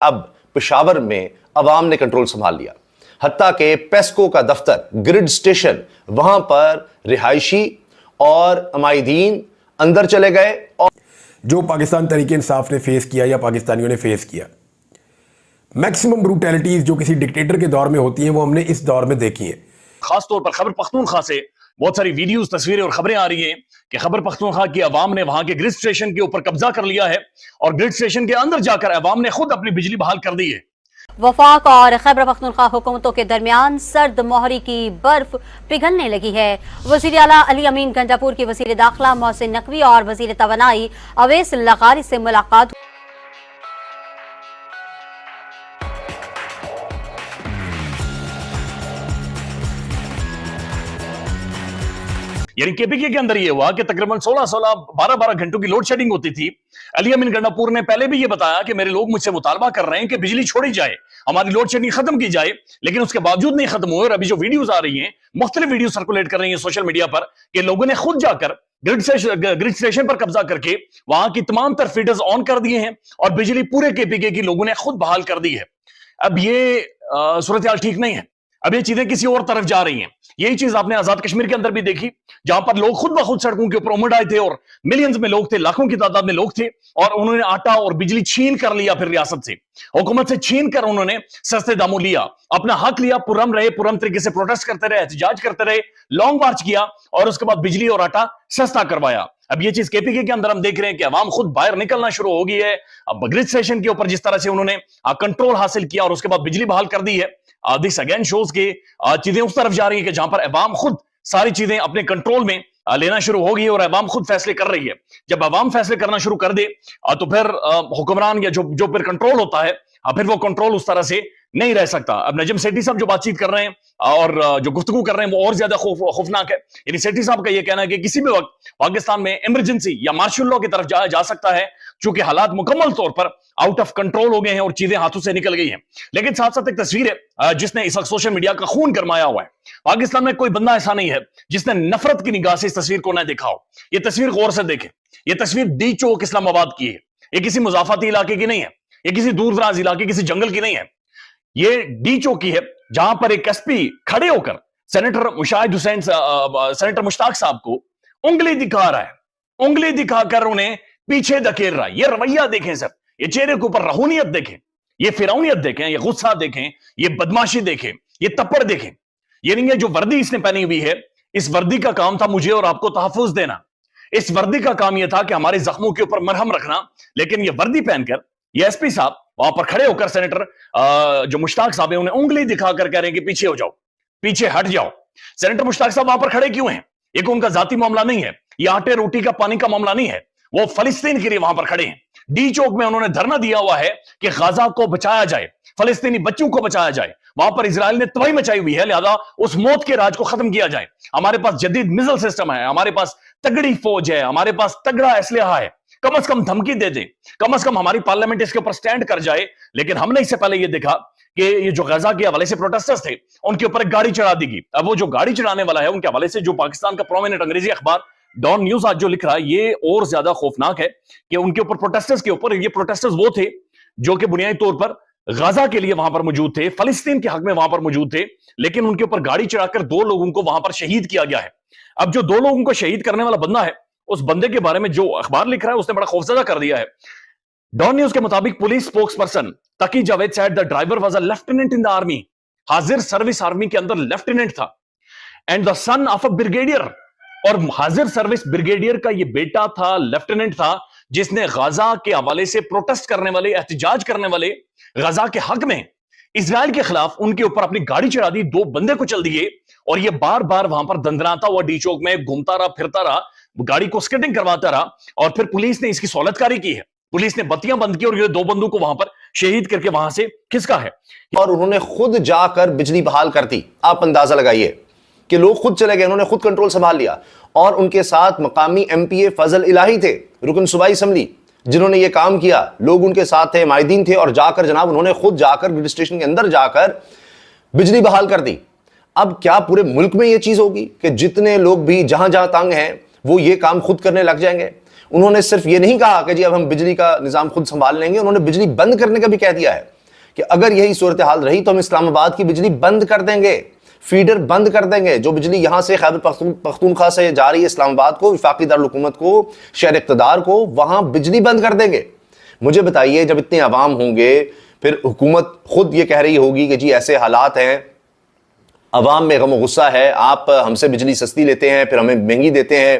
अब पेशावर में अवाम ने कंट्रोल संभाल लिया, हत्ता के पेस्को का दफ्तर, ग्रिड स्टेशन, वहां पर रिहायशी और अमायदीन अंदर चले गए। और जो पाकिस्तान तहरीक इंसाफ ने फेस किया या पाकिस्तानियों ने फेस किया, मैक्सिमम ब्रूटैलिटीज जो किसी डिक्टेटर के दौर में होती हैं वो हमने इस दौर में देखी हैं। खासतौर पर खैबर पख्तूनख्वा से बहुत सारी वीडियोस, तस्वीरें और खबरें आ रही हैं कि खैबर पख्तूनख्वा की अवाम ने वहां के ग्रिड स्टेशन के ऊपर कब्जा कर लिया है और ग्रिड स्टेशन के अंदर जाकर अवाम ने खुद अपनी बिजली बहाल कर दी है। वफाक और खैबर पख्तूनख्वा हुकूमतों के दरमियान सर्द मोहरी की बर्फ पिघलने लगी है। वज़ीर आला अली अमीन गंडापुर की वज़ीर दाखिला मोहसिन नकवी और वज़ीर तवानाई अवैस लगारी से मुलाकात। यानी केपीके के अंदर यह हुआ कि तकरीबन 16 12 घंटों की लोड शेडिंग होती थी। अली अमीन गंडापुर ने पहले भी यह बताया कि मेरे लोग मुझसे मुतालबा कर रहे हैं कि बिजली छोड़ी जाए, हमारी लोड शेडिंग खत्म की जाए, लेकिन उसके बावजूद नहीं खत्म हुए। और अभी जो वीडियोस आ रही हैं, मुख्तलिफ वीडियो सर्कुलेट कर रही हैं सोशल मीडिया पर कि लोगों ने खुद जाकर ग्रिड स्टेशन पर कब्जा करके वहां की तमाम तर फीडर्स ऑन कर दिए हैं और बिजली पूरे केपीके की लोगों ने खुद बहाल कर दी है। अब ये सूरत हाल ठीक नहीं है, अब ये चीजें किसी और तरफ जा रही हैं। यही चीज आपने आजाद कश्मीर के अंदर भी देखी, जहां पर लोग खुद ब खुद सड़कों के ऊपर उमड़ आए थे और मिलियंस में लोग थे, लाखों की तादाद में लोग थे और उन्होंने आटा और बिजली छीन कर लिया। फिर रियासत से, हुकूमत से छीन कर उन्होंने सस्ते दामों लिया, अपना हक लिया, पुरम रहे, पुरम तरीके से प्रोटेस्ट करते रहे, एहतजाज करते रहे, लॉन्ग मार्च किया और उसके बाद बिजली और आटा सस्ता करवाया। अब ये चीज केपीके के अंदर हम देख रहे हैं कि अवाम खुद बाहर निकलना शुरू हो गई है। अब ग्रिड स्टेशन के ऊपर जिस तरह से उन्होंने कंट्रोल हासिल किया और उसके बाद बिजली बहाल कर दी है, दिस अगेन शोज के चीजें उस तरफ जा रही है कि जहां पर अवाम खुद सारी चीजें अपने कंट्रोल में लेना शुरू हो गई है और अवाम खुद फैसले कर रही है। जब अवाम फैसले करना शुरू कर दे तो फिर हुक्मरान या जो फिर कंट्रोल होता है, फिर वो कंट्रोल उस तरह से नहीं रह सकता। अब नजम सेठी साहब जो बातचीत कर रहे हैं और जो गुफ्तगू कर रहे हैं वो और ज्यादा खौफनाक है। यानी सेठी साहब का ये कहना है कि किसी भी वक्त पाकिस्तान में इमरजेंसी या मार्शल लॉ की तरफ जाया जा सकता है, चूंकि हालात मुकम्मल तौर पर आउट ऑफ कंट्रोल हो गए हैं और चीजें हाथों से निकल गई हैं। लेकिन साथ साथ एक तस्वीर है जिसने इस वक्त सोशल मीडिया का खून गरमाया हुआ है। पाकिस्तान में कोई बंदा ऐसा नहीं है जिसने नफरत की निगाह से इस तस्वीर को न देखा हो। यह तस्वीर गौर से देखें, यह तस्वीर डी चौक इस्लामाबाद की है। यह किसी मुजाफाती इलाके की नहीं है, यह किसी दूर दराज इलाके, किसी जंगल की नहीं है। ये डी चौक की है जहां पर एक एसपी खड़े होकर सेनेटर मुशाहिद हुसैन, सेनेटर मुश्ताक साहब को उंगली दिखा रहा है, उंगली दिखाकर उन्हें पीछे धकेल रहा है। ये रवैया देखें सर, ये चेहरे के ऊपर रहूनियत देखें, ये फिरौनियत देखें, ये गुस्सा देखें, ये बदमाशी देखें, ये तप्पड़ देखें। ये नहीं है जो वर्दी इसने पहनी हुई है, इस वर्दी का काम था मुझे और आपको तहफ्फुज देना। इस वर्दी का काम यह था कि हमारे जख्मों के ऊपर मरहम रखना। लेकिन ये वर्दी पहनकर ये एसपी साहब वहां पर खड़े होकर सेनेटर जो मुश्ताक साहब है उन्हें उंगली दिखाकर कह रहे हैं कि पीछे हो जाओ, पीछे हट जाओ। सेनेटर मुश्ताक साहब वहां पर खड़े क्यों हैं? एक उनका जाती मामला नहीं है, ये आटे रोटी का पानी का मामला नहीं है, वो फलस्तीन के लिए वहां पर खड़े हैं। डी चौक में उन्होंने धरना दिया हुआ है कि गाजा को बचाया जाए, फलस्तीनी बच्चों को बचाया जाए। वहां पर इजराइल ने तबाही मचाई हुई है, लिहाजा उस मौत के राज को खत्म किया जाए। हमारे पास जदीद मिसाइल सिस्टम है, हमारे पास तगड़ी फौज है, हमारे पास तगड़ा असलहा है, कम से कम धमकी दे दे, कम से कम हमारी पार्लियामेंट इसके ऊपर स्टैंड कर जाए। लेकिन हमने इससे पहले यह देखा कि ये जो गाजा के हवाले से प्रोटेस्टर्स थे उनके ऊपर एक गाड़ी चढ़ा दी गई। अब वो जो गाड़ी चढ़ाने वाला है उनके हवाले से जो पाकिस्तान का प्रोमिनेंट अंग्रेजी अखबार डॉन न्यूज आज जो लिख रहा है, ये और ज्यादा खौफनाक है कि उनके ऊपर प्रोटेस्टर्स के ऊपर, ये प्रोटेस्टर्स वो थे जो कि बुनियादी तौर पर गाजा के लिए वहां पर मौजूद थे, फलस्तीन के हक में वहां पर मौजूद थे, लेकिन उनके ऊपर गाड़ी चढ़ाकर 2 लोगों को वहां पर शहीद किया गया है। अब जो 2 लोगों को शहीद करने वाला बंदा है, उस बंदे के बारे में जो अखबार लिख रहा है उसने बड़ा खौफजदा कर दिया है। डॉन न्यूज के मुताबिक police spokes person Taqi Javed said the driver was a lieutenant in the army, हाजिर सर्विस आर्मी के अंदर लेफ्टिनेंट था, and the son of a brigadier, और हाजिर सर्विस ब्रिगेडियर का ये बेटा था, लेफ्टिनेंट था, जिसने गाजा के हवाले से प्रोटेस्ट करने वाले, एहतजाज करने वाले, गाजा के हक में इजराइल के खिलाफ उनके ऊपर अपनी गाड़ी चढ़ा दी, 2 बंदे को चल दिए और ये बार बार वहां पर दंदनाता हुआ डी चौक में घूमता रहा, फिरता रहा, गाड़ी को स्केटिंग करवाता रहा और फिर पुलिस ने इसकी सहूलतकारी की है। पुलिस ने बत्तियां बंद की और ये 2 बंदों को वहां पर शहीद करके वहां से खिसका है और उन्होंने खुद जाकर बिजली बहाल कर दी। आप अंदाजा लगाइए कि लोग खुद चले गए, उन्होंने खुद कंट्रोल संभाल लिया। और उनके साथ मकामी एमपीए फजल इलाही थे, रुकन सूबाई असम्बली, जिन्होंने ये काम किया। लोग उनके साथ थे, माहिदीन थे और जाकर जनाब उन्होंने खुद जाकर ग्रिड स्टेशन के अंदर जाकर बिजली बहाल कर दी। अब क्या पूरे मुल्क में यह चीज होगी कि जितने लोग भी जहां जहां तंग हैं वो ये काम खुद करने लग जाएंगे? उन्होंने सिर्फ ये नहीं कहा कि जी अब हम बिजली का निजाम खुद संभाल लेंगे, उन्होंने बिजली बंद करने का भी कह दिया है कि अगर यही सूरत हाल रही तो हम इस्लामाबाद की बिजली बंद कर देंगे, फीडर बंद कर देंगे। जो बिजली यहां से खैबर पख्तूनख्वा से जा रही है इस्लामाबाद को, वफाकी दारुल-हुकूमत को, शहर इक़्तिदार को, वहां बिजली बंद कर देंगे। मुझे बताइए, जब इतने अवाम होंगे, फिर हुकूमत खुद ये कह रही होगी कि जी ऐसे हालात हैं, अवाम में गम गुस्सा है, आप हमसे बिजली सस्ती लेते हैं फिर हमें महंगी देते हैं।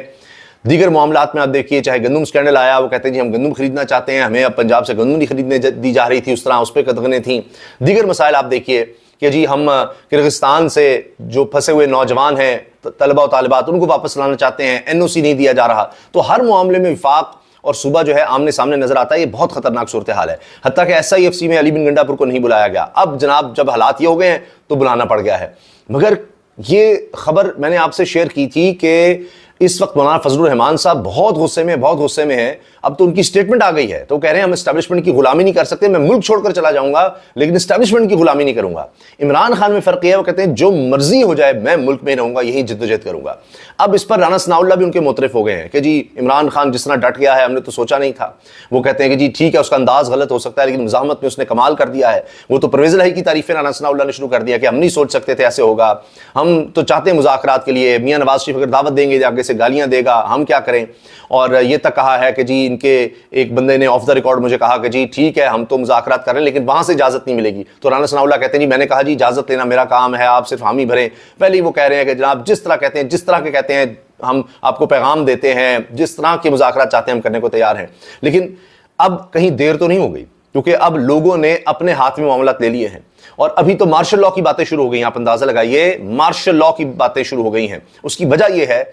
दीगर मामलात में आप देखिए, चाहे गंदम स्कैंडल आया, वो कहते हैं जी हम गंदम खरीदना चाहते हैं, हमें अब पंजाब से गंदम नहीं खरीदने दी जा रही थी, उस तरह उस पर कदगनें थी। दीगर मसाइल आप देखिए कि जी हम किर्गिस्तान से जो फंसे हुए नौजवान हैं, तलबा और तालिबात, उनको वापस लाना चाहते हैं, NOC नहीं दिया जा रहा। तो हर मामले में विफाक और सूबा जो है आमने सामने नजर आता है। ये बहुत खतरनाक सूरत हाल है। हत्ता कि SIFC में अली बिन गंडापुर को नहीं बुलाया गया, अब जनाब जब हालात ये हो गए हैं तो बुलाना पड़ गया है। मगर ये खबर मैंने आपसे शेयर की थी कि इस वक्त मौलाना फजलुर रहमान साहब बहुत गुस्से में हैं। अब तो उनकी स्टेटमेंट आ गई है, तो कह रहे हैं हम एस्टैब्लिशमेंट की गुलामी नहीं कर सकते, मैं मुल्क छोड़कर चला जाऊंगा लेकिन एस्टैब्लिशमेंट की गुलामी नहीं करूंगा। इमरान खान में फर्क है, वो कहते हैं जो मर्जी हो जाए मैं मुल्क में रहूंगा, यही जद्दोजहद करूंगा। अब इस पर राना सनाउल्लाह भी उनके मुतरिफ हो गए हैं कि जी इमरान खान जिस तरह डट गया है हमने तो सोचा नहीं था। वो कहते हैं कि जी ठीक है, उसका अंदाज गलत हो सकता है लेकिन मुजाहमत में उसने कमाल कर दिया है। वो तो परवेज़ इलाही की तारीफें राना सनाउल्लाह ने शुरू कर दिया कि हम नहीं सोच सकते थे ऐसे होगा, हम तो चाहते हैं मुज़ाकरात के लिए, मियां नवाज शरीफ अगर दावत देंगे आगे से गालियां देगा, हम क्या करें। और ये तक कहा है कि जी इनके एक बंदे ने ऑफ द रिकॉर्ड मुझे कहा कि जी ठीक है हम तो मुज़ाकरात कर रहे हैं लेकिन वहां से इजाजत नहीं मिलेगी। तो राना सनाउल्लाह कहते हैं जी मैंने कहा जी इजाजत लेना मेरा काम है, आप सिर्फ हामी भरें। पहले ही वो कह रहे हैं कि जनाब जिस तरह कहते हैं, जिस तरह के कहते हैं हम आपको पैगाम देते हैं, जिस तरह के मुज़ाकरात चाहते हैं हम करने को तैयार हैं। लेकिन अब कहीं देर तो नहीं हो गई, क्योंकि अब लोगों ने अपने हाथ में मामला ले लिए हैं और अभी तो मार्शल लॉ की बातें शुरू हो गई। आप अंदाजा लगाइए, मार्शल लॉ की बातें शुरू हो गई हैं। उसकी वजह यह है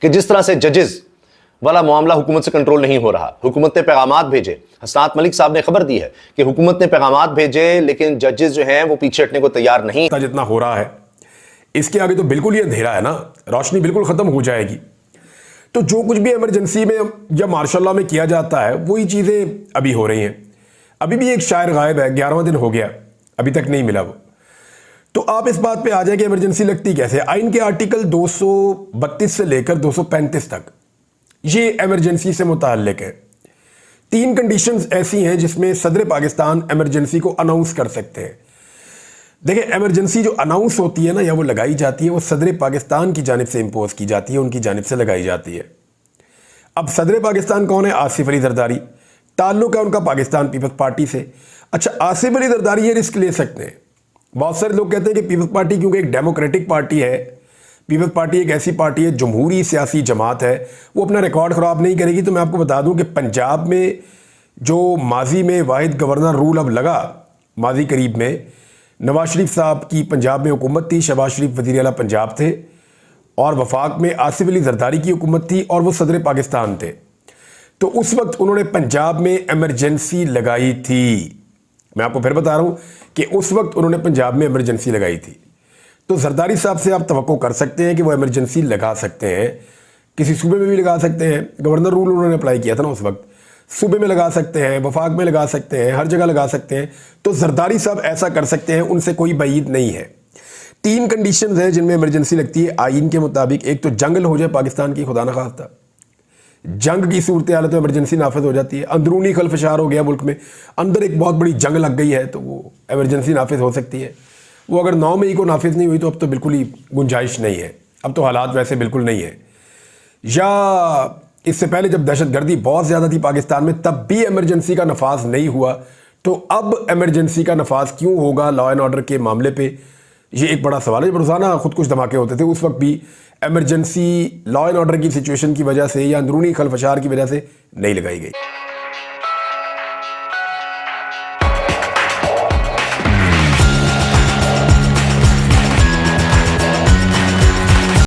कि जिस तरह से जजेस वाला मामला हुकूमत से कंट्रोल नहीं हो रहा, हुकूमत ने पैगामात भेजे, हसनात मलिक साहब ने खबर दी है कि हुकूमत ने पैगामात भेजे लेकिन जजेस जो हैं वो पीछे हटने को तैयार नहीं। जितना हो रहा है इसके आगे तो बिल्कुल ही अंधेरा है ना, रोशनी बिल्कुल खत्म हो जाएगी। तो जो कुछ भी इमरजेंसी में या मार्शल लॉ में किया जाता है वही चीजें अभी हो रही हैं। अभी भी एक शायर गायब है, 11वां दिन हो गया, अभी तक नहीं मिला वो। तो आप इस बात पे आ जाए कि इमरजेंसी लगती कैसे। आइन के आर्टिकल 232 से लेकर 235 तक ये इमरजेंसी से मुताल्लिक है। 3 कंडीशंस ऐसी हैं जिसमें सदर पाकिस्तान इमरजेंसी को अनाउंस कर सकते हैं। देखिए, इमरजेंसी जो अनाउंस होती है ना या वो लगाई जाती है, वो सदर पाकिस्तान की जानिब से इम्पोज की जाती है, उनकी जानिब से लगाई जाती है। अब सदर पाकिस्तान कौन है? आसिफ अली जरदारी। ताल्लुक है उनका पाकिस्तान पीपल्स पार्टी से। अच्छा, आसिफ अली जरदारी ये रिस्क ले सकते हैं। बहुत सारे लोग कहते हैं कि पीपल्स पार्टी क्योंकि एक डेमोक्रेटिक पार्टी है, पीपल्स पार्टी एक ऐसी पार्टी है, जमहूरी सियासी जमात है, वो अपना रिकॉर्ड ख़राब नहीं करेगी। तो मैं आपको बता दूं कि पंजाब में जो माजी में वाहिद गवर्नर रूल अब लगा, माजी करीब में नवाज शरीफ साहब की पंजाब में हुकूमत थी, शहबाज शरीफ वज़ीर आला पंजाब थे, और वफाक में आसिफ अली जरदारी की हुकूमत थी और वो सदर पाकिस्तान थे। तो उस वक्त उन्होंने पंजाब में इमरजेंसी लगाई थी। मैं आपको फिर बता रहा हूँ कि उस वक्त उन्होंने पंजाब में इमरजेंसी लगाई थी। तो जरदारी साहब से आप तवक्को कर सकते हैं कि वो इमरजेंसी लगा सकते हैं, किसी सूबे में भी लगा सकते हैं। गवर्नर रूल उन्होंने अप्लाई किया था ना उस वक्त, सूबे में लगा सकते हैं, वफाक में लगा सकते हैं, हर जगह लगा सकते हैं। तो जरदारी साहब ऐसा कर सकते हैं, उनसे कोई बईद नहीं है। 3 कंडीशंस हैं जिनमें इमरजेंसी लगती है आइन के मुताबिक। एक तो जंग हो जाए पाकिस्तान की, खुदा न खास्ता जंग की सूरत हाल तो इमरजेंसी नाफिज हो जाती है। अंदरूनी खलफशार हो गया मुल्क में, अंदर एक बहुत बड़ी जंग लग गई है, तो वो इमरजेंसी नाफिज हो सकती है। वो अगर 9 मई को नाफिज नहीं हुई तो अब तो बिल्कुल ही गुंजाइश नहीं है, अब तो हालात वैसे बिल्कुल नहीं है। या इससे पहले जब दहशतगर्दी बहुत ज़्यादा थी पाकिस्तान में, तब भी इमरजेंसी का नफाज नहीं हुआ, तो अब इमरजेंसी का नफाज क्यों होगा लॉ एंड ऑर्डर के मामले पे, ये एक बड़ा सवाल है। जब रोज़ाना खुद कुछ धमाके होते थे उस वक्त भी इमरजेंसी लॉ एंड ऑर्डर की सिचुएशन की वजह से या अंदरूनी खलफशार की वजह से नहीं लगाई गई।